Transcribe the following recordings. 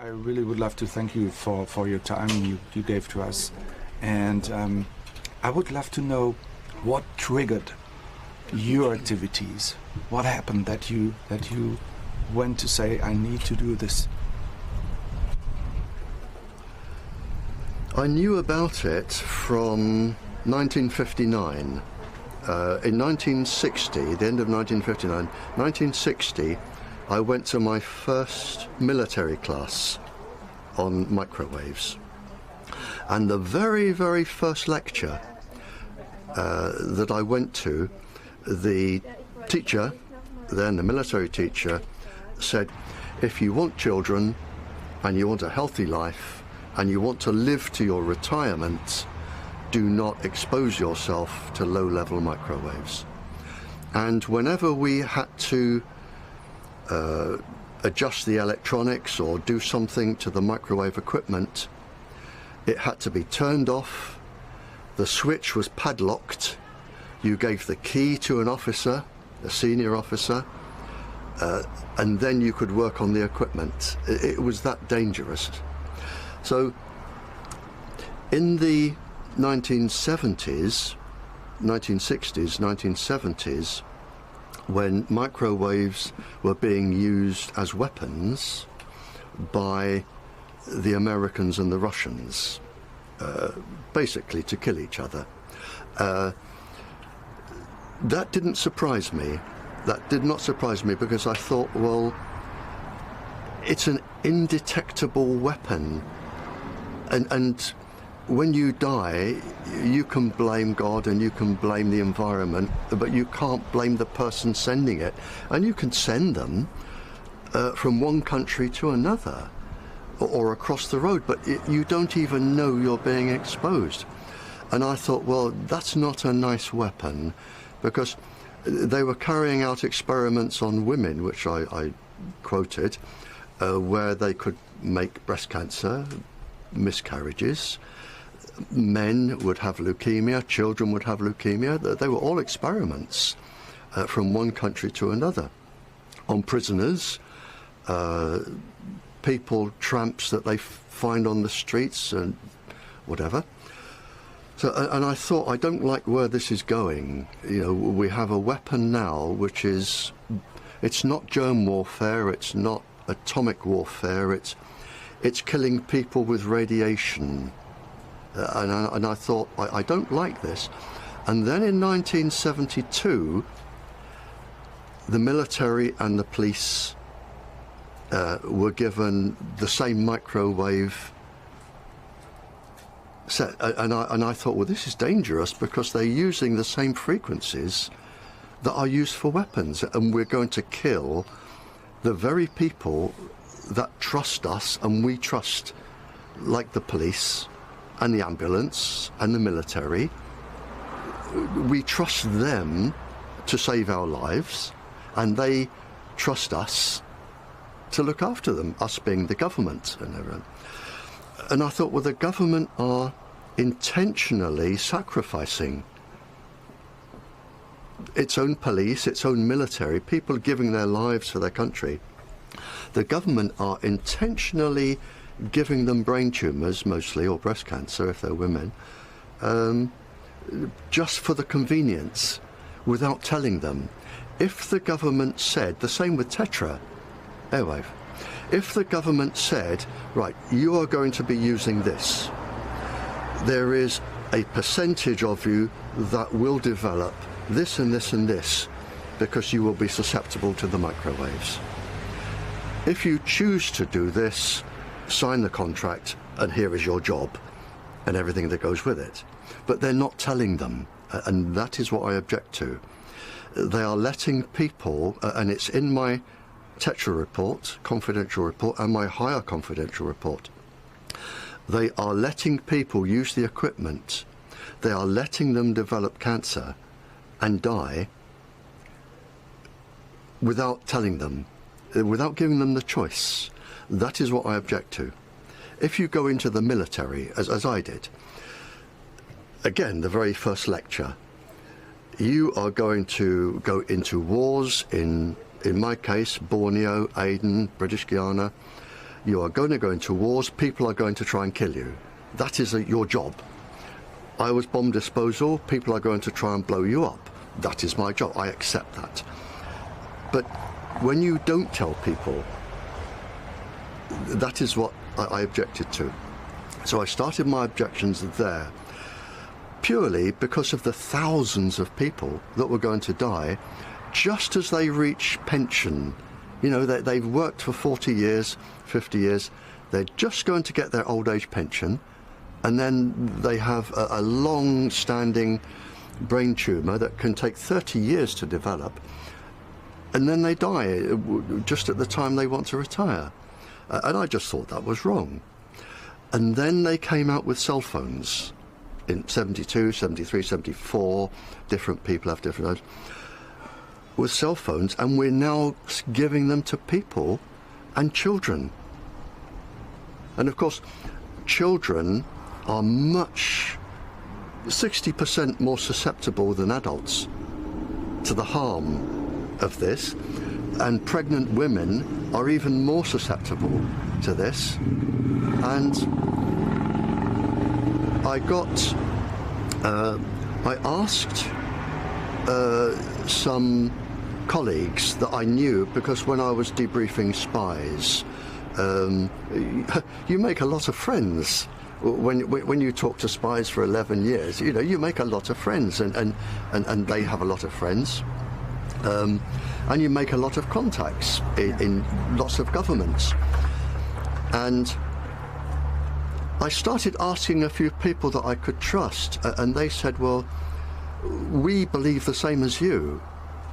I really would love to thank you for your time you gave to us. And I would love to know what triggered your activities. What happened that you went to say, I need to do this? I knew about it from 1959. In 1960, the end of 1960, I went to my first military class on microwaves. And the very, very first lecture that I went to, the teacher, then the military teacher, said, if you want children and you want a healthy life and you want to live to your retirement, do not expose yourself to low-level microwaves. And whenever we had to adjust the electronics or do something to the microwave equipment, it had to be turned off, the switch was padlocked, you gave the key to an officer, a senior officer, and then you could work on the equipment. It was that dangerous. So in the 1960s, 1970s, when microwaves were being used as weapons by the Americans and the Russians, basically to kill each other. That didn't surprise me. That did not surprise me because I thought, well, it's an indetectable weapon. And when you die, you can blame God and you can blame the environment, but you can't blame the person sending it. And you can send them from one country to another or across the road, but you don't even know you're being exposed. And I thought, well, that's not a nice weapon, because they were carrying out experiments on women, which I quoted, where they could make breast cancer, miscarriages, men would have leukemia, children would have leukemia. They were all experiments from one country to another on prisoners, people, tramps that they find on the streets and whatever. So, and I thought, I don't like where this is going. You know, we have a weapon now which is, it's not germ warfare, it's not atomic warfare, it's killing people with radiation. And I thought, I don't like this. And then in 1972, the military and the police were given the same microwave set. And I thought, well, this is dangerous because they're using the same frequencies that are used for weapons. And we're going to kill the very people that trust us and we trust, like the police and the ambulance and the military. We trust them to save our lives, and they trust us to look after them, us being the government and everyone. And I thought, well, the government are intentionally sacrificing its own police, its own military, people giving their lives for their country. The government are intentionally giving them brain tumours, mostly, or breast cancer if they're women, just for the convenience, without telling them. If the government said, the same with Tetra airwave, if the government said, right, you are going to be using this, there is a percentage of you that will develop this and this and this because you will be susceptible to the microwaves. If you choose to do this, sign the contract and here is your job and everything that goes with it. But they're not telling them, and that is what I object to. They are letting people, and it's in my Tetra report, confidential report, and my higher confidential report, they are letting people use the equipment. They are letting them develop cancer and die without telling them, without giving them the choice. That is what I object to. If you go into the military, as I did, again, the very first lecture, you are going to go into wars in my case, Borneo, Aden, British Guiana. You are going to go into wars. People are going to try and kill you. That is your job. I was bomb disposal. People are going to try and blow you up. That is my job. I accept that. But when you don't tell people, that is what I objected to. So I started my objections there, purely because of the thousands of people that were going to die just as they reach pension. You know, they've worked for 40 years, 50 years. They're just going to get their old age pension, and then they have a long-standing brain tumour that can take 30 years to develop, and then they die just at the time they want to retire. And I just thought that was wrong. And then they came out with cell phones in 72, 73, 74. Different people have different age. With cell phones, and we're now giving them to people and children. And of course, children are 60% more susceptible than adults to the harm of this. And pregnant women are even more susceptible to this. And I asked some colleagues that I knew, because when I was debriefing spies, you make a lot of friends. When you talk to spies for 11 years, you know, you make a lot of friends, and they have a lot of friends. And you make a lot of contacts in lots of governments. And I started asking a few people that I could trust, and they said, well, we believe the same as you.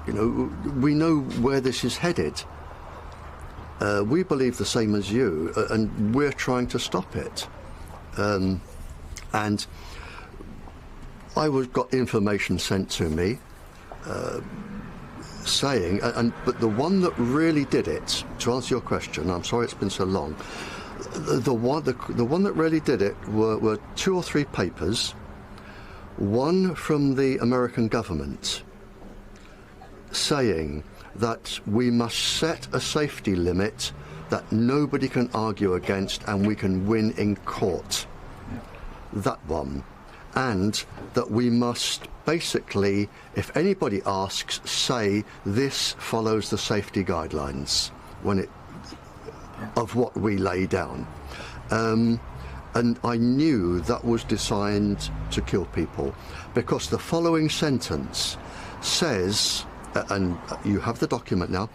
You know, we know where this is headed. We believe the same as you, and we're trying to stop it. And I got information sent to me, saying, but the one that really did it, to answer your question, I'm sorry it's been so long, the one that really did it were 2 or 3 papers, one from the American government, saying that we must set a safety limit that nobody can argue against and we can win in court. That one. And that we must basically, if anybody asks, say this follows the safety guidelines of what we lay down. And I knew that was designed to kill people, because the following sentence says, and you have the document now,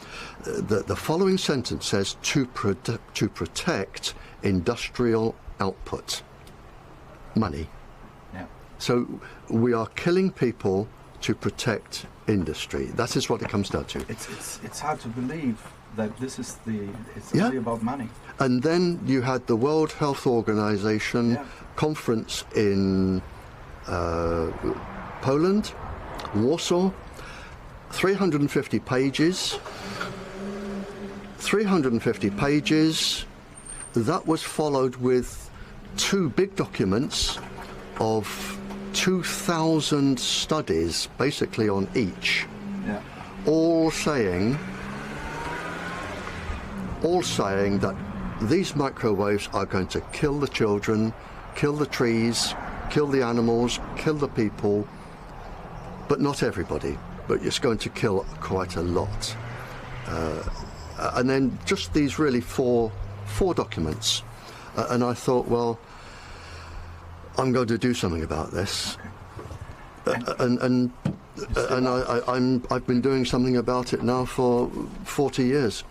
the following sentence says to protect industrial output, money. Yeah. So we are killing people to protect industry. That is what it comes down to. It's hard to believe that this is it's only about money. And then you had the World Health Organization conference in Poland, Warsaw, 350 pages. 350 pages. That was followed with 2 big documents of 2,000 studies, basically on each, all saying that these microwaves are going to kill the children, kill the trees, kill the animals, kill the people, but not everybody. But it's going to kill quite a lot. And then just these really four documents. And I thought, well, I'm going to do something about this. And I've been doing something about it now for 40 years.